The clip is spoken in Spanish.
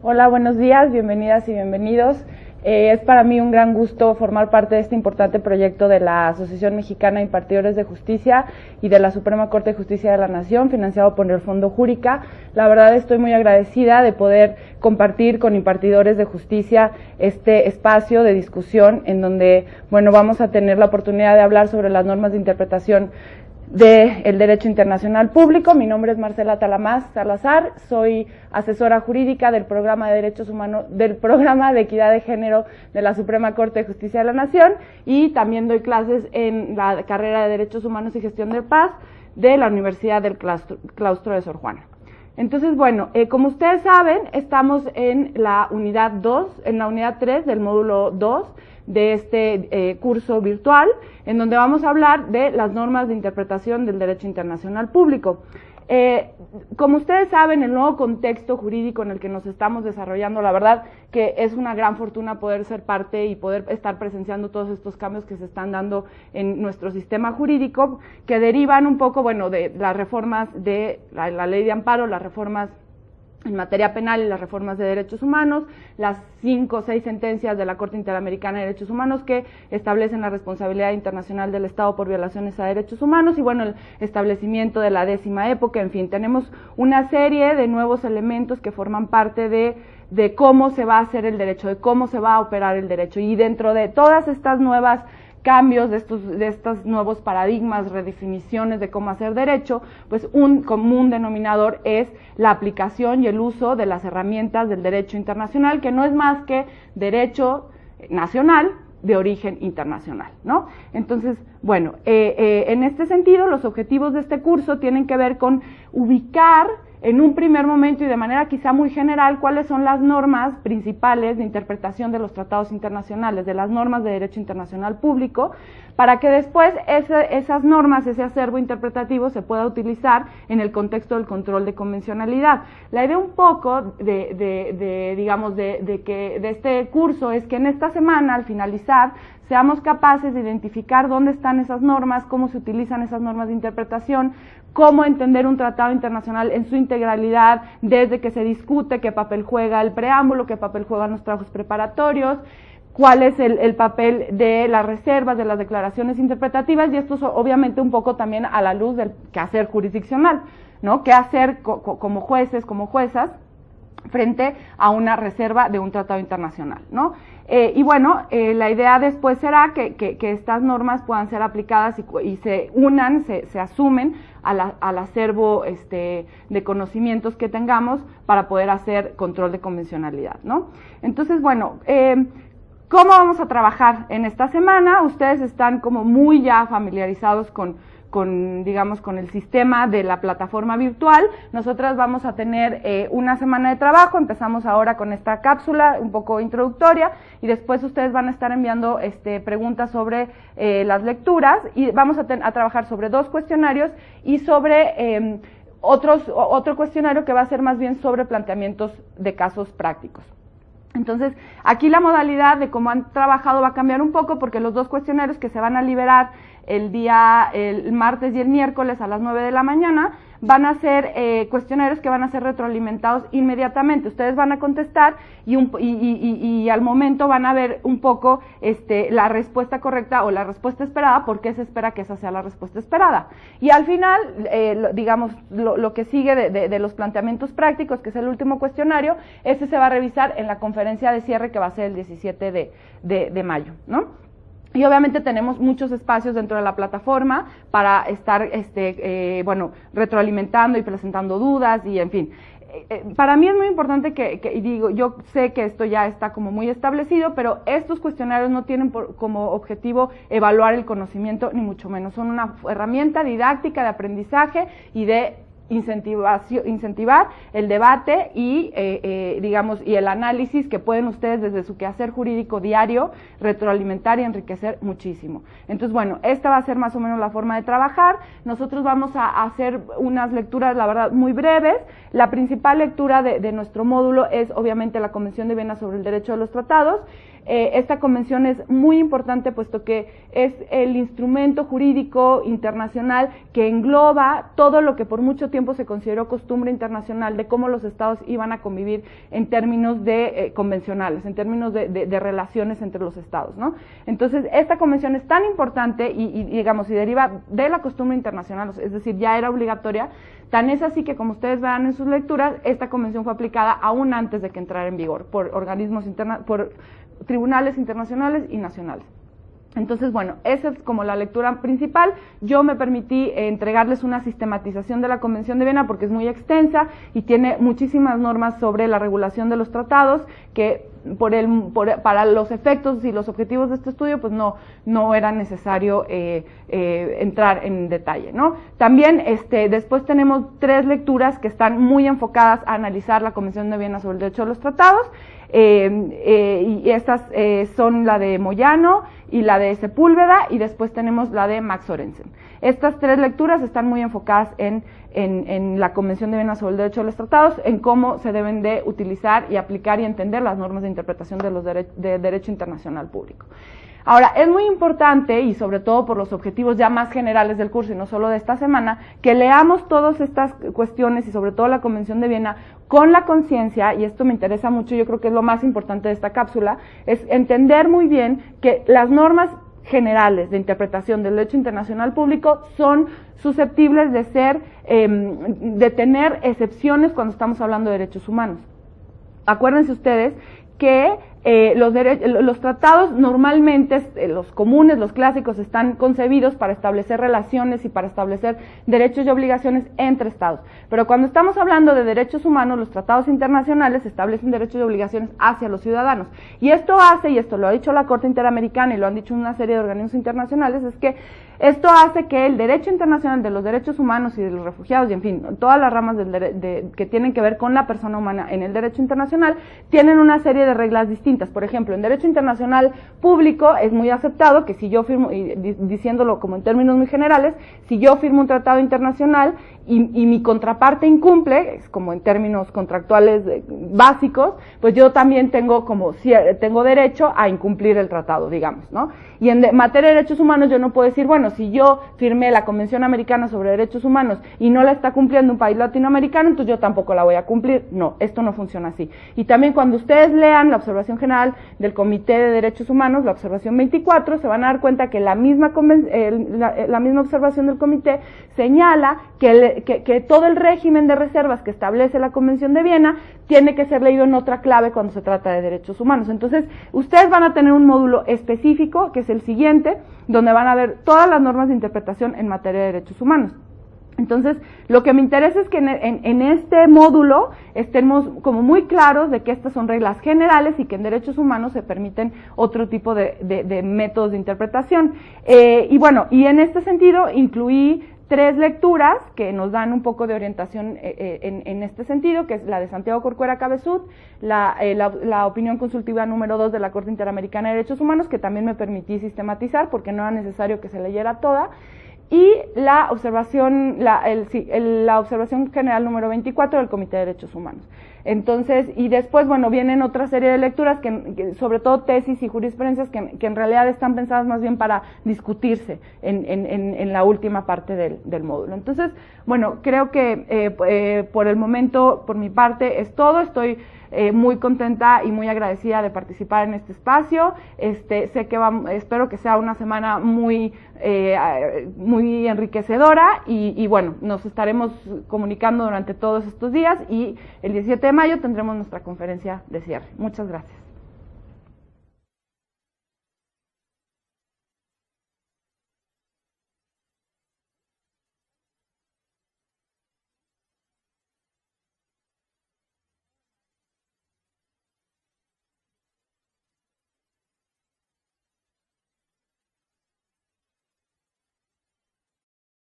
Hola, buenos días, bienvenidas y bienvenidos. Es para mí un gran gusto formar parte de este importante proyecto de la Asociación Mexicana de Impartidores de Justicia y de la Suprema Corte de Justicia de la Nación, financiado por el Fondo Júrica. La verdad estoy muy agradecida de poder compartir con impartidores de justicia este espacio de discusión en donde, vamos a tener la oportunidad de hablar sobre las normas de interpretación del derecho internacional público. Mi nombre es Marcela Talamás Salazar, soy asesora jurídica del programa de derechos humanos, del programa de equidad de género de la Suprema Corte de Justicia de la Nación, y también doy clases en la carrera de Derechos Humanos y Gestión de Paz de la Universidad del Claustro de Sor Juana. Entonces, como ustedes saben, estamos en la unidad 2, en la unidad 3 del módulo 2 de este curso virtual, en donde vamos a hablar de las normas de interpretación del derecho internacional público. Como ustedes saben, el nuevo contexto jurídico en el que nos estamos desarrollando, la verdad que es una gran fortuna poder ser parte y poder estar presenciando todos estos cambios que se están dando en nuestro sistema jurídico, que derivan un poco, de las reformas de la ley de amparo, las reformas en materia penal y las reformas de derechos humanos, las 5 o 6 sentencias de la Corte Interamericana de Derechos Humanos que establecen la responsabilidad internacional del Estado por violaciones a derechos humanos y el establecimiento de la 10ª época. En fin, tenemos una serie de nuevos elementos que forman parte de cómo se va a hacer el derecho, de cómo se va a operar el derecho, y dentro de todas estas nuevas cambios, de estos nuevos paradigmas, redefiniciones de cómo hacer derecho, pues un común denominador es la aplicación y el uso de las herramientas del derecho internacional, que no es más que derecho nacional de origen internacional, ¿no? Entonces, en este sentido, los objetivos de este curso tienen que ver con ubicar en un primer momento y de manera quizá muy general cuáles son las normas principales de interpretación de los tratados internacionales, de las normas de derecho internacional público, para que después esas normas, ese acervo interpretativo se pueda utilizar en el contexto del control de convencionalidad. La idea un poco de este curso es que en esta semana, al finalizar, seamos capaces de identificar dónde están esas normas, cómo se utilizan esas normas de interpretación, cómo entender un tratado internacional en su integralidad, desde que se discute qué papel juega el preámbulo, qué papel juegan los trabajos preparatorios, cuál es el papel de las reservas, de las declaraciones interpretativas, y esto es obviamente un poco también a la luz del quehacer jurisdiccional, ¿no? Qué hacer como jueces, como juezas, frente a una reserva de un tratado internacional, ¿no? La idea después será que estas normas puedan ser aplicadas y se unan, se asumen al acervo de conocimientos que tengamos para poder hacer control de convencionalidad, ¿no? Entonces, ¿cómo vamos a trabajar en esta semana? Ustedes están como muy ya familiarizados con el sistema de la plataforma virtual. Nosotras vamos a tener una semana de trabajo. Empezamos ahora con esta cápsula un poco introductoria y después ustedes van a estar enviando preguntas sobre las lecturas, y vamos a trabajar sobre 2 cuestionarios y sobre otro cuestionario que va a ser más bien sobre planteamientos de casos prácticos. Entonces, aquí la modalidad de cómo han trabajado va a cambiar un poco, porque los 2 cuestionarios que se van a liberar el martes y el miércoles a las 9 de la mañana van a ser cuestionarios que van a ser retroalimentados inmediatamente. Ustedes van a contestar y al momento van a ver un poco la respuesta correcta o la respuesta esperada, por qué se espera que esa sea la respuesta esperada. Y al final, lo que sigue de los planteamientos prácticos, que es el último cuestionario, ese se va a revisar en la conferencia de cierre que va a ser el 17 de mayo, ¿no? Y obviamente tenemos muchos espacios dentro de la plataforma para estar retroalimentando y presentando dudas y en fin. Para mí es muy importante yo sé que esto ya está como muy establecido, pero estos cuestionarios no tienen como objetivo evaluar el conocimiento, ni mucho menos. Son una herramienta didáctica de aprendizaje y de incentivar el debate y el análisis que pueden ustedes desde su quehacer jurídico diario retroalimentar y enriquecer muchísimo. Entonces, esta va a ser más o menos la forma de trabajar. Nosotros vamos a hacer unas lecturas, la verdad, muy breves. La principal lectura de nuestro módulo es obviamente la Convención de Viena sobre el Derecho de los Tratados. Esta convención es muy importante puesto que es el instrumento jurídico internacional que engloba todo lo que por mucho tiempo tiempo se consideró costumbre internacional de cómo los estados iban a convivir en términos de convencionales, en términos de relaciones entre los estados, ¿no? Entonces, esta convención es tan importante y digamos, y deriva de la costumbre internacional, es decir, ya era obligatoria, tan es así que, como ustedes verán en sus lecturas, esta convención fue aplicada aún antes de que entrara en vigor por organismos por tribunales internacionales y nacionales. Entonces, bueno, esa es como la lectura principal. Yo me permití entregarles una sistematización de la Convención de Viena porque es muy extensa y tiene muchísimas normas sobre la regulación de los tratados que para los efectos y los objetivos de este estudio pues no era necesario entrar en detalle, ¿no? También después tenemos 3 lecturas que están muy enfocadas a analizar la Convención de Viena sobre el derecho de los tratados. Y estas son la de Moyano y la de Sepúlveda, y después tenemos la de Max Sorensen. Estas 3 lecturas están muy enfocadas en la Convención de Viena sobre el derecho de los tratados, en cómo se deben de utilizar y aplicar y entender las normas de interpretación de derecho internacional público. Ahora, es muy importante, y sobre todo por los objetivos ya más generales del curso y no solo de esta semana, que leamos todas estas cuestiones y sobre todo la Convención de Viena con la conciencia, y esto me interesa mucho, yo creo que es lo más importante de esta cápsula, es entender muy bien que las normas generales de interpretación del derecho internacional público son susceptibles de de tener excepciones cuando estamos hablando de derechos humanos. Acuérdense ustedes que los tratados normalmente, los comunes, los clásicos, están concebidos para establecer relaciones y para establecer derechos y obligaciones entre estados. Pero cuando estamos hablando de derechos humanos, los tratados internacionales establecen derechos y obligaciones hacia los ciudadanos. Y esto hace, y esto lo ha dicho la Corte Interamericana y lo han dicho una serie de organismos internacionales, es que esto hace que el derecho internacional de los derechos humanos y de los refugiados, y en fin, todas las ramas que tienen que ver con la persona humana en el derecho internacional, tienen una serie de reglas distintas. Por ejemplo, en derecho internacional público es muy aceptado que si yo firmo, y diciéndolo como en términos muy generales, si yo firmo un tratado internacional y mi contraparte incumple, es como en términos contractuales básicos, pues yo también tengo derecho a incumplir el tratado, digamos, ¿no? Y en materia de derechos humanos yo no puedo decir, bueno, si yo firmé la Convención Americana sobre Derechos Humanos y no la está cumpliendo un país latinoamericano, entonces yo tampoco la voy a cumplir. No, esto no funciona así. Y también cuando ustedes lean la observación general del Comité de Derechos Humanos, la observación 24, se van a dar cuenta que la misma observación del comité señala que todo el régimen de reservas que establece la Convención de Viena tiene que ser leído en otra clave cuando se trata de derechos humanos. Entonces, ustedes van a tener un módulo específico, que es el siguiente, donde van a ver todas las normas de interpretación en materia de derechos humanos. Entonces, lo que me interesa es que en este módulo estemos como muy claros de que estas son reglas generales y que en derechos humanos se permiten otro tipo de métodos de interpretación. Y bueno, y en este sentido incluí 3 lecturas que nos dan un poco de orientación en este sentido, que es la de Santiago Corcuera Cabezudo, la opinión consultiva número 2 de la Corte Interamericana de Derechos Humanos, que también me permití sistematizar porque no era necesario que se leyera toda, y la observación general número 24 del Comité de Derechos Humanos. Entonces, y después, bueno, vienen otra serie de lecturas, que sobre todo tesis y jurisprudencias, que en realidad están pensadas más bien para discutirse en la última parte del módulo. Entonces, bueno, creo que por el momento, por mi parte, es todo. Estoy muy contenta y muy agradecida de participar en este espacio. Sé que espero que sea una semana muy enriquecedora y bueno, nos estaremos comunicando durante todos estos días y el 17 de mayo tendremos nuestra conferencia de cierre. Muchas gracias.